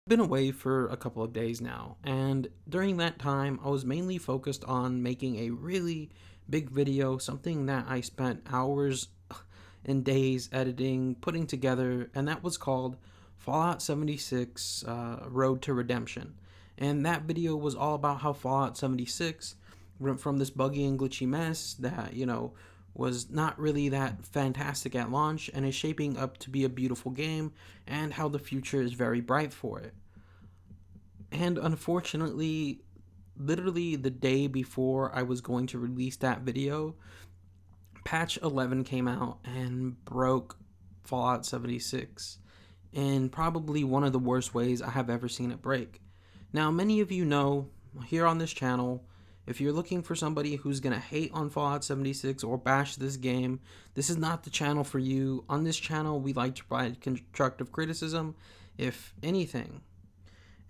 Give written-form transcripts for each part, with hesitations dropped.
Been away for a couple of days now, and during that time, I was mainly focused on making a really big video, something that I spent hours and days editing, putting together, and that was called Fallout 76 Road to Redemption. And that video was all about how Fallout 76 went from this buggy and glitchy mess that, was not really that fantastic at launch and is shaping up to be a beautiful game, and how the future is very bright for it. And unfortunately, literally the day before I was going to release that video, patch 11 came out and broke Fallout 76 in probably one of the worst ways I have ever seen it break. Now, many of you know here on this channel, if you're looking for somebody who's going to hate on Fallout 76 or bash this game, this is not the channel for you. On this channel, we like to provide constructive criticism, if anything.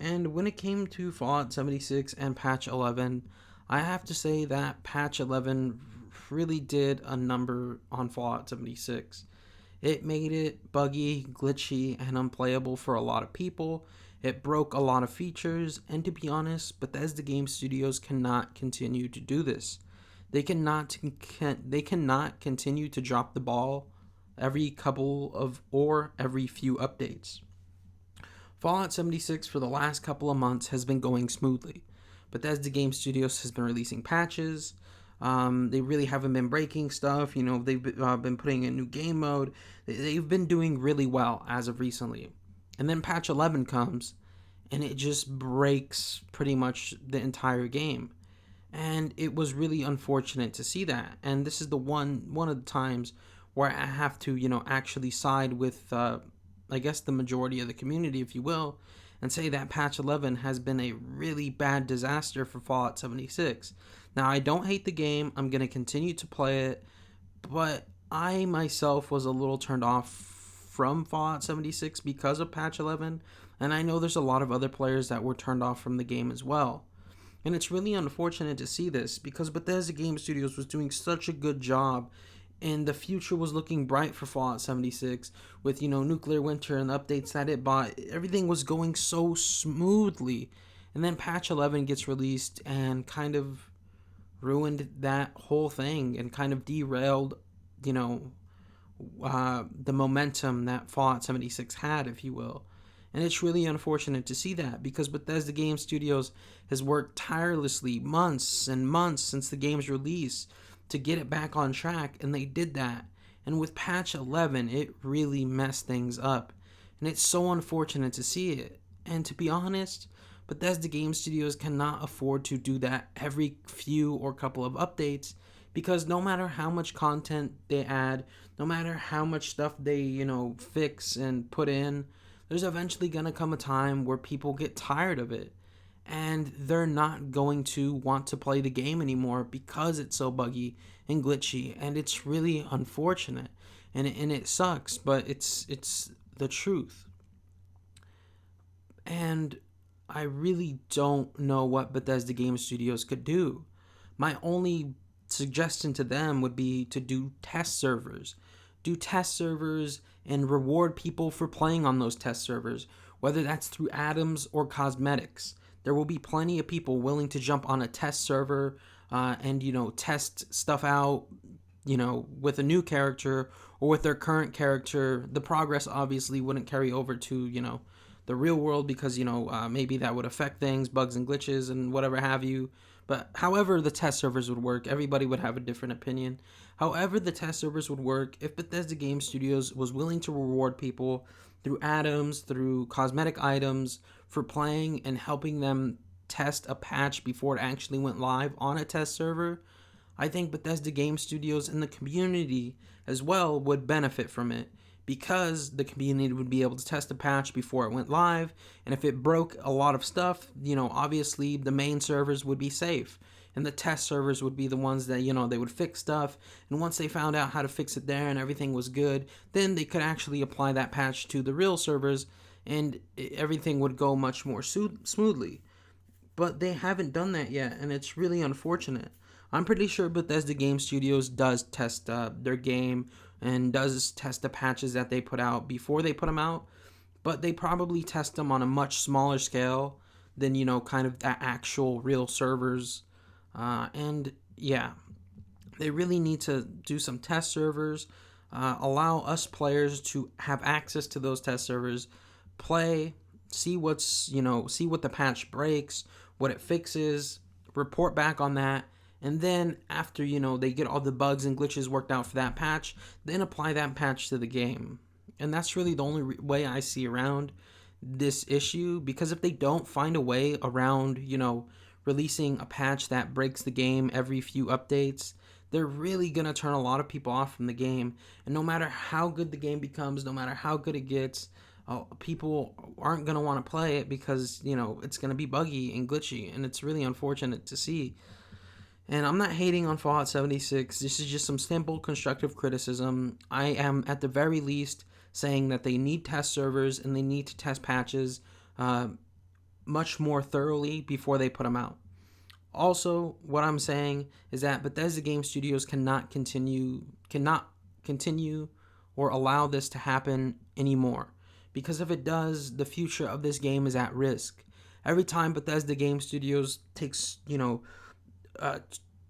And when it came to Fallout 76 and patch 11, I have to say that patch 11 really did a number on Fallout 76. It made it buggy, glitchy, and unplayable for a lot of people. It broke a lot of features, and to be honest, Bethesda Game Studios cannot continue to do this. They cannot continue to drop the ball every couple of or every few updates. Fallout 76 for the last couple of months has been going smoothly. Bethesda Game Studios has been releasing patches. They really haven't been breaking stuff. They've been putting in new game mode. They've been doing really well as of recently. And then patch 11 comes, and it just breaks pretty much the entire game. And it was really unfortunate to see that. And this is the one of the times where I have to, actually side with, I guess, the majority of the community, if you will, and say that patch 11 has been a really bad disaster for Fallout 76. Now, I don't hate the game. I'm going to continue to play it, but I myself was a little turned off from Fallout 76 because of patch 11, and I know there's a lot of other players that were turned off from the game as well. And it's really unfortunate to see this because Bethesda Game Studios was doing such a good job, and the future was looking bright for Fallout 76 with, Nuclear Winter and the updates that it bought. Everything was going so smoothly. And then patch 11 gets released and kind of ruined that whole thing and kind of derailed, the momentum that Fallout 76 had, if you will. And it's really unfortunate to see that because Bethesda Game Studios has worked tirelessly months and months since the game's release to get it back on track, and they did that. And with patch 11, it really messed things up. And it's so unfortunate to see it. And to be honest, Bethesda Game Studios cannot afford to do that every few or couple of updates because no matter how much content they add, no matter how much stuff they, fix and put in, there's eventually going to come a time where people get tired of it and they're not going to want to play the game anymore because it's so buggy and glitchy, and it's really unfortunate, and it sucks, but it's the truth. And I really don't know what Bethesda Game Studios could do. My only suggestion to them would be to do test servers. Do test servers and reward people for playing on those test servers, whether that's through atoms or cosmetics. There will be plenty of people willing to jump on a test server and, test stuff out, with a new character or with their current character. The progress obviously wouldn't carry over to, the real world because, maybe that would affect things, bugs and glitches and whatever have you. But however the test servers would work, everybody would have a different opinion. However the test servers would work, if Bethesda Game Studios was willing to reward people through atoms, through cosmetic items, for playing and helping them test a patch before it actually went live on a test server, I think Bethesda Game Studios and the community as well would benefit from it because the community would be able to test a patch before it went live, and if it broke a lot of stuff, obviously the main servers would be safe, and the test servers would be the ones that, they would fix stuff, and once they found out how to fix it there and everything was good, then they could actually apply that patch to the real servers, and everything would go much more smoothly. But they haven't done that yet, and it's really unfortunate. I'm pretty sure Bethesda Game Studios does test their game and does test the patches that they put out before they put them out. but they probably test them on a much smaller scale than, kind of the actual real servers. And yeah, they really need to do some test servers, allow us players to have access to those test servers, play, see see what the patch breaks, what it fixes, report back on that, and then after they get all the bugs and glitches worked out for that patch, then apply that patch to the game. And that's really the only way I see around this issue, because if they don't find a way around releasing a patch that breaks the game every few updates, they're really going to turn a lot of people off from the game. And no matter how good the game becomes, no matter how good it gets, people aren't going to want to play it because it's going to be buggy and glitchy, and it's really unfortunate to see. And I'm not hating on Fallout 76. This is just some simple constructive criticism. I am at the very least saying that they need test servers and they need to test patches much more thoroughly before they put them out. Also, what I'm saying is that Bethesda Game Studios cannot continue or allow this to happen anymore. Because if it does, the future of this game is at risk. Every time Bethesda Game Studios takes,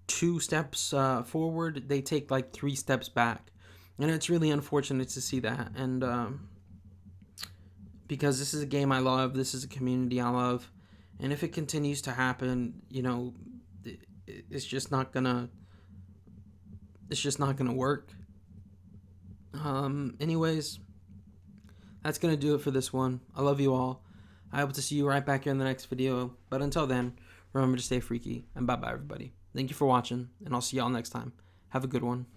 2 steps forward, they take like 3 steps back. And it's really unfortunate to see that. And because this is a game I love, this is a community I love. And if it continues to happen, it's just not gonna work. Anyways, that's gonna do it for this one. I love you all. I hope to see you right back here in the next video. But until then, remember to stay freaky, and bye bye everybody. Thank you for watching, and I'll see y'all next time. Have a good one.